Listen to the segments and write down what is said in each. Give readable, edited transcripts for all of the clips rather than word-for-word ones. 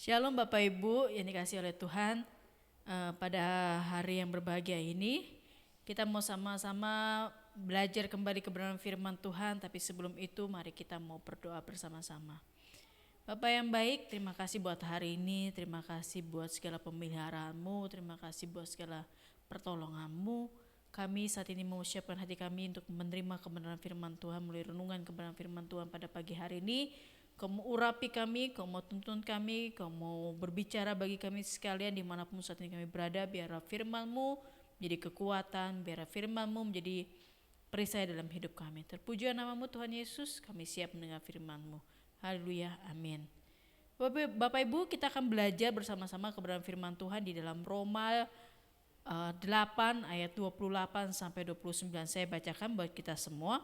Shalom Bapak Ibu yang dikasihi oleh Tuhan. Pada hari yang berbahagia ini kita mau sama-sama belajar kembali kebenaran firman Tuhan. Tapi sebelum itu mari kita mau berdoa bersama-sama. Bapak yang baik, terima kasih buat hari ini, terima kasih buat segala pemeliharaanmu, terima kasih buat segala pertolonganmu. Kami saat ini mengucapkan hati kami untuk menerima kebenaran firman Tuhan melalui renungan kebenaran firman Tuhan pada pagi hari ini. Kau mau urapi kami, kau mau tuntun kami, kau mau berbicara bagi kami sekalian dimanapun saat ini kami berada. Biarlah firman-Mu menjadi kekuatan, biarlah firman-Mu menjadi perisai dalam hidup kami. Terpujilah nama-Mu Tuhan Yesus, kami siap mendengar firman-Mu. Haleluya, amin. Bapak Ibu, kita akan belajar bersama-sama kebenaran firman Tuhan di dalam Roma 8 ayat 28 sampai 29. Saya bacakan buat kita semua.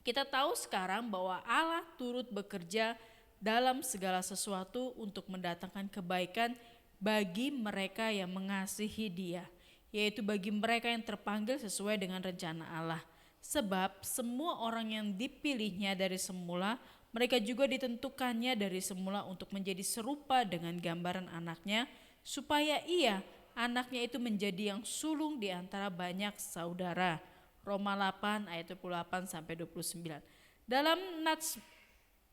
Kita tahu sekarang bahwa Allah turut bekerja dalam segala sesuatu untuk mendatangkan kebaikan bagi mereka yang mengasihi Dia, yaitu bagi mereka yang terpanggil sesuai dengan rencana Allah. Sebab semua orang yang dipilihnya dari semula, mereka juga ditentukannya dari semula untuk menjadi serupa dengan gambaran anaknya, supaya ia, anaknya itu menjadi yang sulung di antara banyak saudara. Roma 8 ayat 28 sampai 29. Dalam nats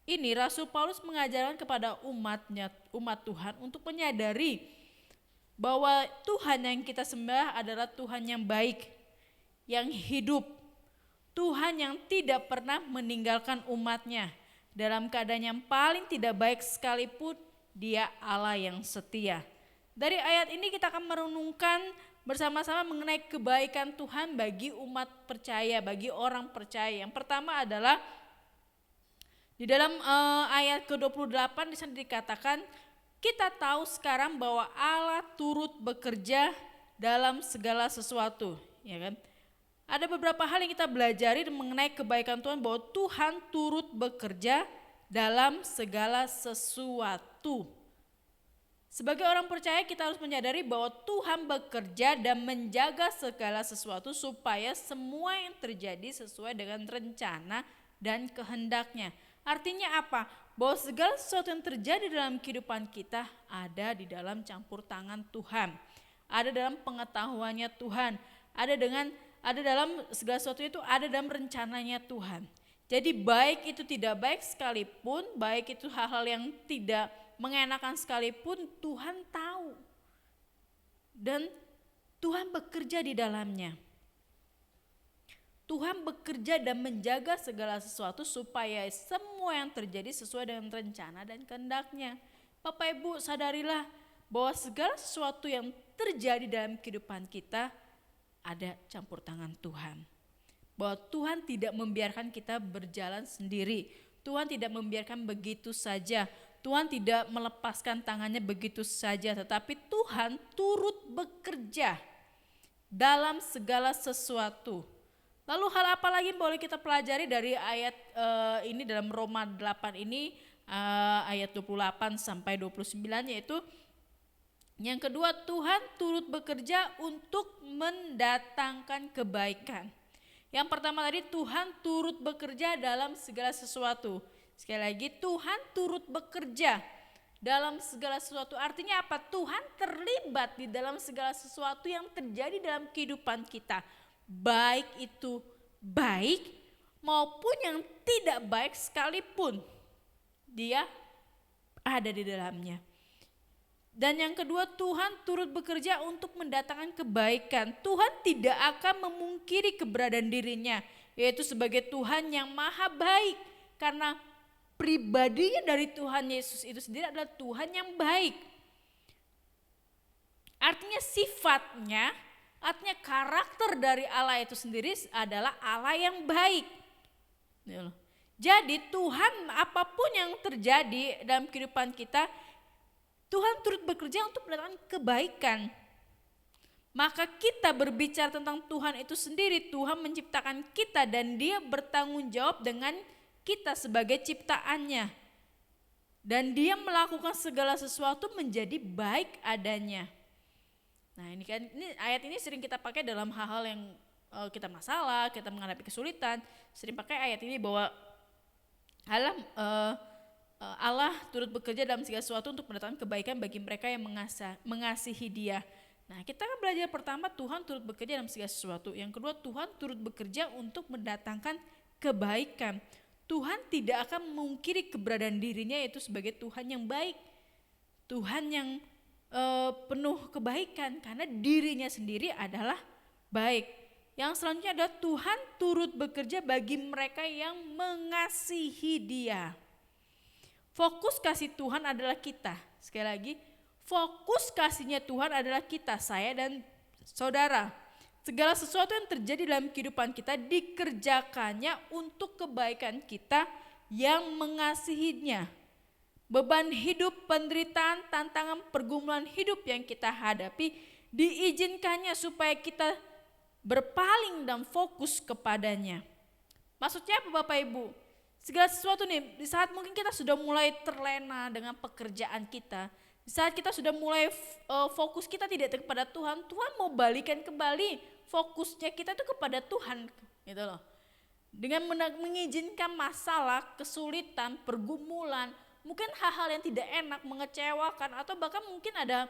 ini Rasul Paulus mengajarkan kepada umat Tuhan untuk menyadari bahwa Tuhan yang kita sembah adalah Tuhan yang baik, yang hidup, Tuhan yang tidak pernah meninggalkan umatnya. Dalam keadaan yang paling tidak baik sekalipun, Dia Allah yang setia. Dari ayat ini kita akan merenungkan bersama-sama mengenai kebaikan Tuhan bagi umat percaya, bagi orang percaya. Yang pertama adalah di dalam ayat ke-28 di sana dikatakan, kita tahu sekarang bahwa Allah turut bekerja dalam segala sesuatu, ya kan? Ada beberapa hal yang kita belajari mengenai kebaikan Tuhan, bahwa Tuhan turut bekerja dalam segala sesuatu. Sebagai orang percaya kita harus menyadari bahwa Tuhan bekerja dan menjaga segala sesuatu supaya semua yang terjadi sesuai dengan rencana dan kehendaknya. Artinya apa? Bahwa segala sesuatu yang terjadi dalam kehidupan kita ada di dalam campur tangan Tuhan. Ada dalam pengetahuannya Tuhan. Ada dalam segala sesuatu itu ada dalam rencananya Tuhan. Jadi baik itu tidak baik sekalipun, baik itu hal-hal yang tidak mengenakan sekalipun, Tuhan tahu. Dan Tuhan bekerja di dalamnya. Tuhan bekerja dan menjaga segala sesuatu supaya semua yang terjadi sesuai dengan rencana dan kehendaknya. Bapak Ibu sadarilah bahwa segala sesuatu yang terjadi dalam kehidupan kita ada campur tangan Tuhan. Bahwa Tuhan tidak membiarkan kita berjalan sendiri. Tuhan tidak membiarkan begitu saja. Tuhan tidak melepaskan tangannya begitu saja, tetapi Tuhan turut bekerja dalam segala sesuatu. Lalu hal apa lagi yang boleh kita pelajari dari ayat ini dalam Roma 8 ini, ayat 28 sampai 29, yaitu yang kedua, Tuhan turut bekerja untuk mendatangkan kebaikan. Yang pertama tadi, Tuhan turut bekerja dalam segala sesuatu. Sekali lagi, Tuhan turut bekerja dalam segala sesuatu. Artinya apa? Tuhan terlibat di dalam segala sesuatu yang terjadi dalam kehidupan kita. Baik itu baik maupun yang tidak baik sekalipun, Dia ada di dalamnya. Dan yang kedua, Tuhan turut bekerja untuk mendatangkan kebaikan. Tuhan tidak akan memungkiri keberadaan dirinya, yaitu sebagai Tuhan yang maha baik. Karena pribadinya dari Tuhan Yesus itu sendiri adalah Tuhan yang baik. Artinya sifatnya, artinya karakter dari Allah itu sendiri adalah Allah yang baik. Jadi Tuhan apapun yang terjadi dalam kehidupan kita, Tuhan turut bekerja untuk mendatangkan kebaikan. Maka kita berbicara tentang Tuhan itu sendiri. Tuhan menciptakan kita dan Dia bertanggung jawab dengan kita sebagai ciptaannya. Dan Dia melakukan segala sesuatu menjadi baik adanya. Nah ini kan, ayat ini sering kita pakai dalam hal-hal yang kita masalah, kita menghadapi kesulitan. Sering pakai ayat ini bahwa Allah Allah turut bekerja dalam segala sesuatu untuk mendatangkan kebaikan bagi mereka yang mengasihi Dia. Nah, kita kan belajar pertama, Tuhan turut bekerja dalam segala sesuatu. Yang kedua, Tuhan turut bekerja untuk mendatangkan kebaikan. Tuhan tidak akan memungkiri keberadaan dirinya yaitu sebagai Tuhan yang baik, Tuhan yang penuh kebaikan, karena dirinya sendiri adalah baik. Yang selanjutnya adalah Tuhan turut bekerja bagi mereka yang mengasihi Dia. Fokus kasih Tuhan adalah kita. Sekali lagi, fokus kasihnya Tuhan adalah kita, saya dan saudara. Segala sesuatu yang terjadi dalam kehidupan kita dikerjakannya untuk kebaikan kita yang mengasihinya. Beban hidup, penderitaan, tantangan, pergumulan hidup yang kita hadapi diizinkannya supaya kita berpaling dan fokus kepadanya. Maksudnya apa Bapak Ibu? Segala sesuatu nih, di saat mungkin kita sudah mulai terlena dengan pekerjaan kita, di saat kita sudah mulai fokus kita tidak kepada Tuhan, Tuhan mau balikan kembali fokusnya kita itu kepada Tuhan, gitu loh. Dengan mengizinkan masalah, kesulitan, pergumulan, mungkin hal-hal yang tidak enak, mengecewakan, atau bahkan mungkin ada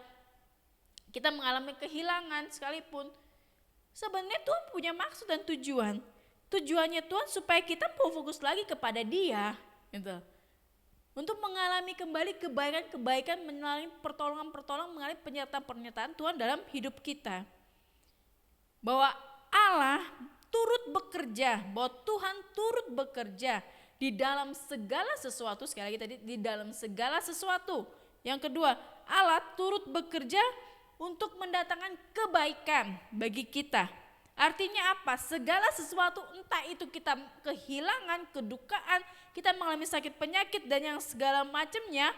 kita mengalami kehilangan sekalipun. Sebenarnya Tuhan punya maksud dan tujuan. Tujuannya Tuhan supaya kita mau fokus lagi kepada Dia, gitu. Untuk mengalami kembali kebaikan-kebaikan, melalui pertolongan-pertolongan, mengalami penyertaan-penyertaan Tuhan dalam hidup kita. Bahwa Allah turut bekerja, bahwa Tuhan turut bekerja di dalam segala sesuatu. Sekali lagi tadi, di dalam segala sesuatu. Yang kedua, Allah turut bekerja untuk mendatangkan kebaikan bagi kita. Artinya apa? Segala sesuatu, entah itu kita kehilangan, kedukaan, kita mengalami sakit penyakit dan yang segala macamnya,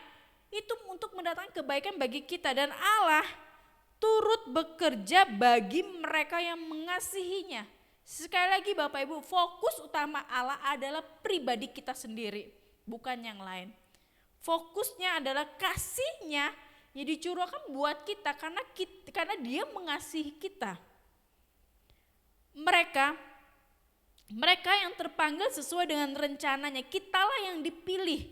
itu untuk mendatangkan kebaikan bagi kita. Dan Allah turut bekerja bagi mereka yang mengasihinya. Sekali lagi Bapak Ibu, fokus utama Allah adalah pribadi kita sendiri, bukan yang lain. Fokusnya adalah kasihnya yang dicurahkan buat kita karena Dia mengasihi kita. Mereka yang terpanggil sesuai dengan rencananya, kitalah yang dipilih.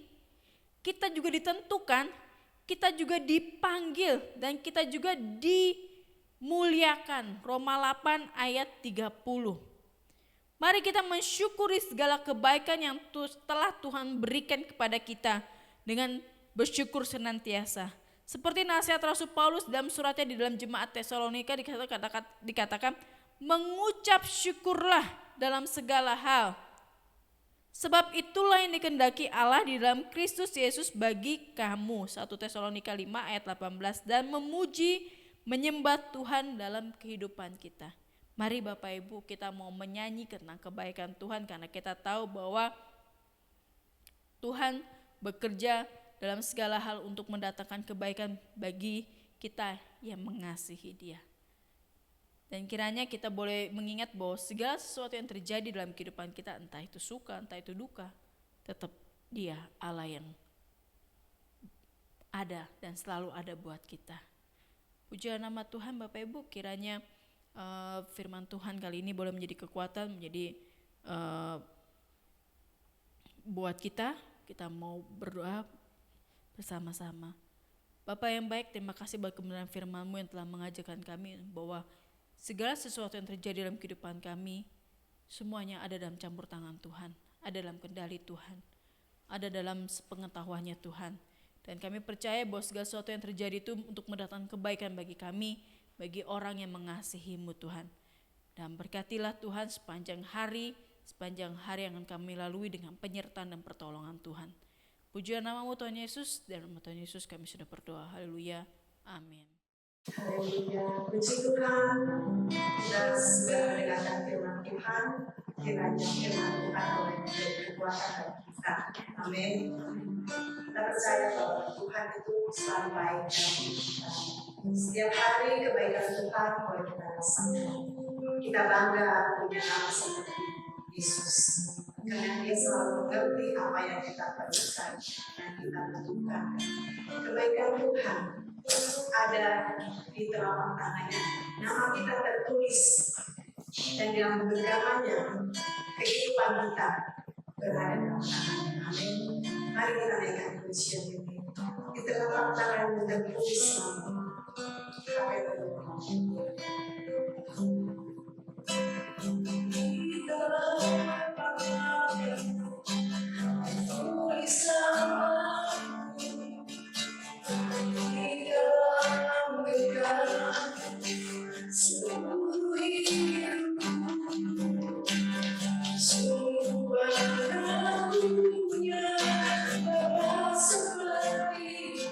Kita juga ditentukan, kita juga dipanggil, dan kita juga dimuliakan. Roma 8 ayat 30. Mari kita mensyukuri segala kebaikan yang telah Tuhan berikan kepada kita dengan bersyukur senantiasa. Seperti nasihat Rasul Paulus dalam suratnya di dalam jemaat Tesalonika dikatakan mengucap syukurlah dalam segala hal. Sebab itulah yang dikehendaki Allah di dalam Kristus Yesus bagi kamu. 1 Tesalonika 5 ayat 18. Dan memuji, menyembah Tuhan dalam kehidupan kita. Mari Bapak Ibu, kita mau menyanyi tentang kebaikan Tuhan karena kita tahu bahwa Tuhan bekerja dalam segala hal untuk mendatangkan kebaikan bagi kita yang mengasihi Dia. Dan kiranya kita boleh mengingat bahwa segala sesuatu yang terjadi dalam kehidupan kita, entah itu suka, entah itu duka, tetap Dia Allah yang ada dan selalu ada buat kita. Pujilah nama Tuhan Bapak Ibu, kiranya firman Tuhan kali ini boleh menjadi kekuatan, menjadi buat kita mau berdoa bersama-sama. Bapak yang baik, terima kasih buat kebenaran firman-Mu yang telah mengajarkan kami bahwa segala sesuatu yang terjadi dalam kehidupan kami, semuanya ada dalam campur tangan Tuhan, ada dalam kendali Tuhan, ada dalam pengetahuannya Tuhan. Dan kami percaya bahwa segala sesuatu yang terjadi itu untuk mendatangkan kebaikan bagi kami, bagi orang yang mengasihi-Mu Tuhan. Dan berkatilah Tuhan sepanjang hari yang akan kami lalui dengan penyertaan dan pertolongan Tuhan. Pujilah nama-Mu Tuhan Yesus, dan nama Tuhan Yesus kami sudah berdoa. Haleluya, amin. Haleluya, puji Tuhan. Kita sudah mendengarkan firman Tuhan. Kiranya firman Tuhan boleh menjadi kekuatan bagi kita. Amin. Kita percaya bahwa Tuhan itu selalu baik dalam hidup kita. Setiap hari kebaikan Tuhan boleh kita rasakan. Kita bangga punya nama seperti Yesus. Karena Dia selalu mengerti apa yang kita perlukan dan kita butuhkan. Kebaikan Tuhan ada di telapak tangannya. Nama kita tertulis dan dalam genggamannya kehidupan kita berada dalam tangannya. Amin. Mari kita naikkan kebencian ini. Di telapak tangan dan tulis nama. Haleluya. Di telapak tangan tulis namamu di dalam genggaman seluruh hidupku. Sungguh berlakunya Bapa seperti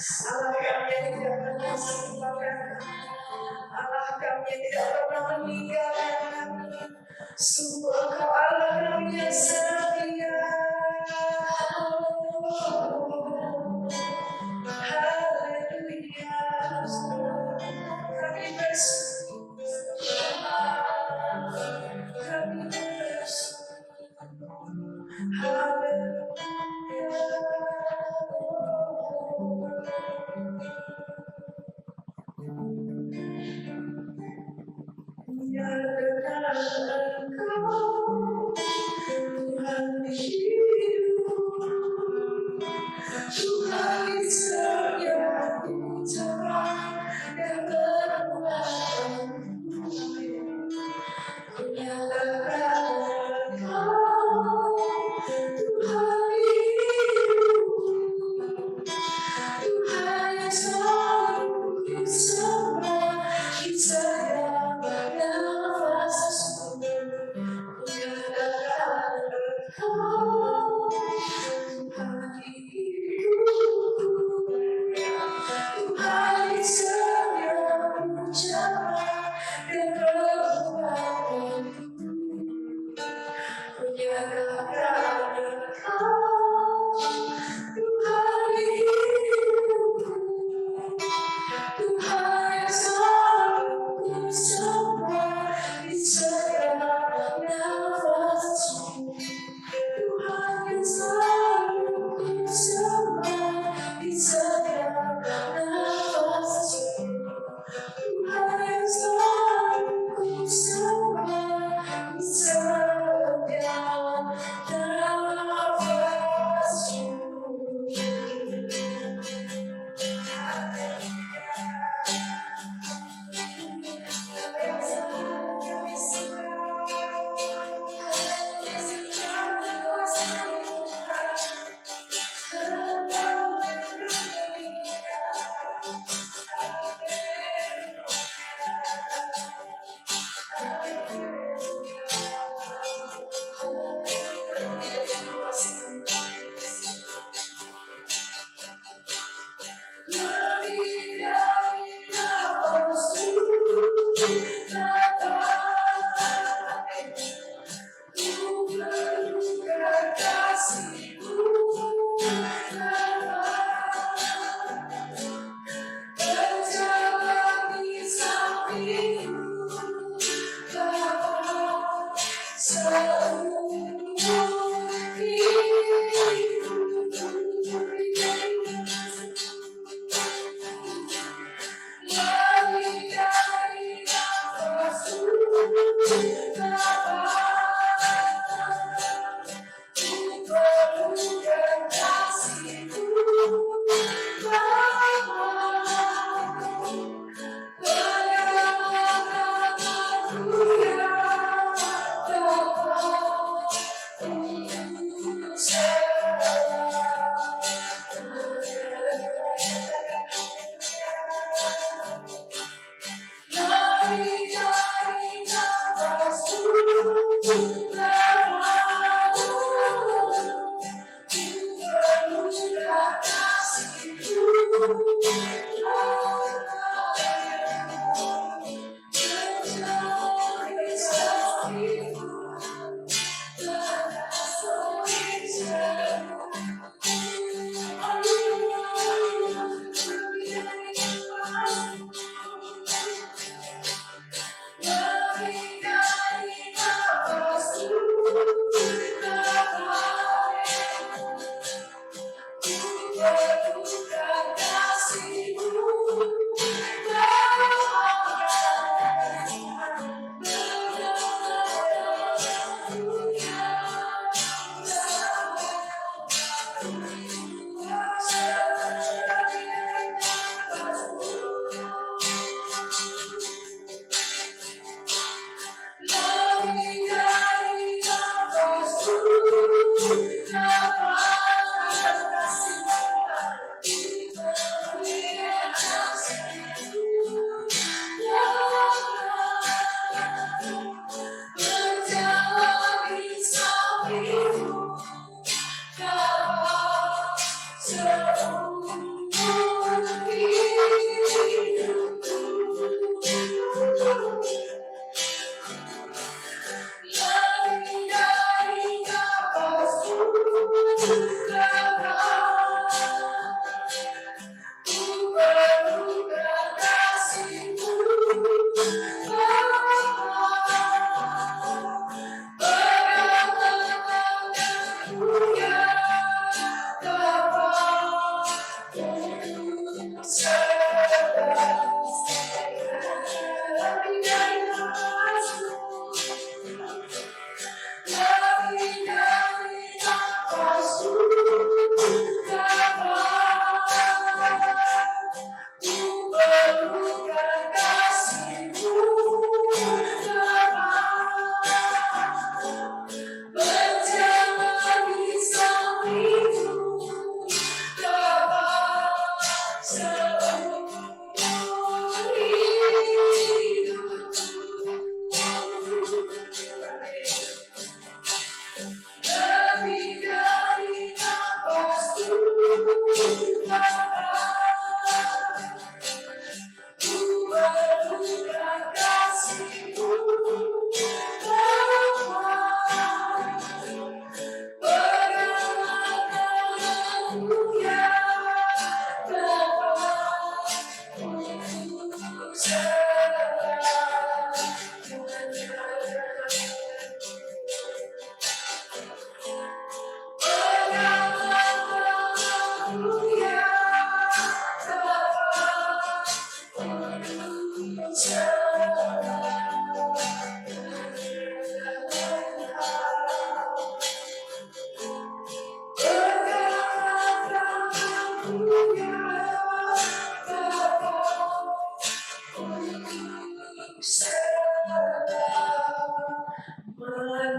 Allah kami yang tidak pernah melupakan kami, Allah kami yang tidak pernah meninggalkan kami. Sungguh Engkau Allah kami yang setia. Haleluya, kami bersyukur, kami bersyukur.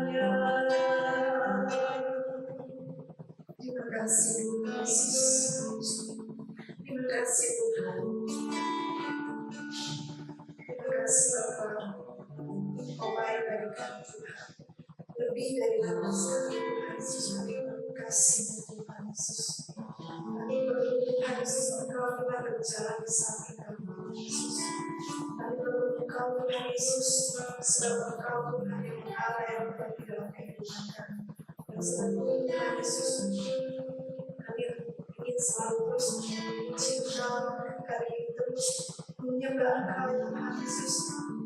hanya. Terima kasih Yesus. Terima kasih Tuhan. Terima kasih Bapa. Kau baik bagi kami Tuhan. Lebih dari lapas kami Tuhan Yesus. Kami berkasih Tuhan Yesus. Kami berdoa Tuhan Yesus. Engkau Tuhan berjalan di samping kami Tuhan Yesus. Kami berdoa Engkau Tuhan Yesus. Sebab Engkau Tuhan yang Allah yang berbagi dalam kehidupan kami. Dan sebab Tuhan Yesus. Kami ingin selalu terus memuji Engkau. Kami ingin terus menyembah Engkau Tuhan Yesus.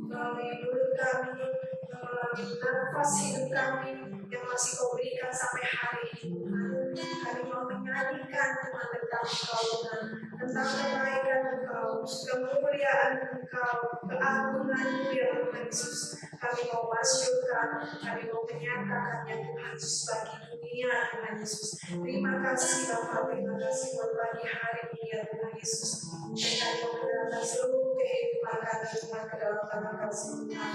Melalui mulut kami, melalui nafas hidup kami yang masih Kau berikan sampai hari ini Tuhan. Kami mau menyanyikan Tuhan tentang Engkau Tuhan, tentang kebaikan Engkau, kemuliaan Engkau, keagungan-Mu ya Tuhan Yesus. Kami mau masyurkan, kami mau menyatakannya Tuhan Yesus bagi dunia Tuhan Yesus. Terima kasih Bapa, terima kasih buat pagi hari ini ya Tuhan Yesus. Dan kami mau menyerahkan seluruh kehidupan kami Tuhan ke dalam tangan kasih Tuhan.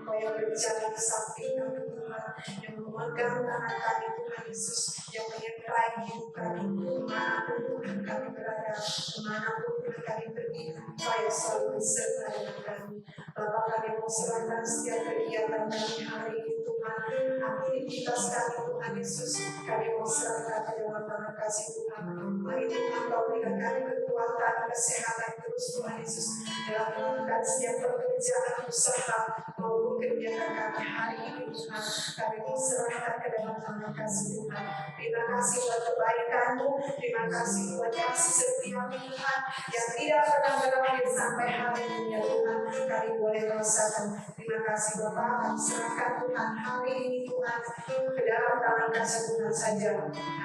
Engkau yang berjalan di samping kami Tuhan, yang memegang tangan kami Tuhan Yesus, yang menyertai hidup kami dimanapun Tuhan kami berada, dimanapun Tuhan kami pergi. Engkau yang selalu beserta dengan kami. Bapa, kami mau serahkan setiap kegiatan kami hari ini Tuhan, aktivitas kami Tuhan Yesus, kami mau serahkan ke dalam tangan kasih Tuhan. Mari Tuhan Kau berikan kami kekuatan, kesehatan terus Tuhan Yesus dalam melakukan setiap pekerjaan usaha maupun kegiatan kami hari ini Tuhan. Kami mau serahkan ke dalam tangan kasih Tuhan. Terima kasih buat kebaikan-Mu, terima kasih buat kasih setia-Mu Tuhan yang tidak pernah berakhir sampai hari ini ya Tuhan. Kami boleh merasakan. Terima kasih Bapa, kami serahkan Tuhan hari ini Tuhan ke dalam tangan kasih Tuhan saja.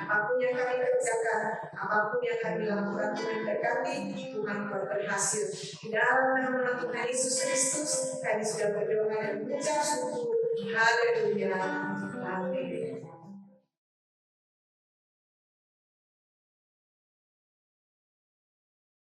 Apapun yang kami kerjakan, apapun yang kami lakukan Tuhan berkati, Tuhan buat berhasil. Di dalam nama Tuhan Yesus Kristus, kami sudah berdoa dan mengucap syukur. Haleluya. Amin.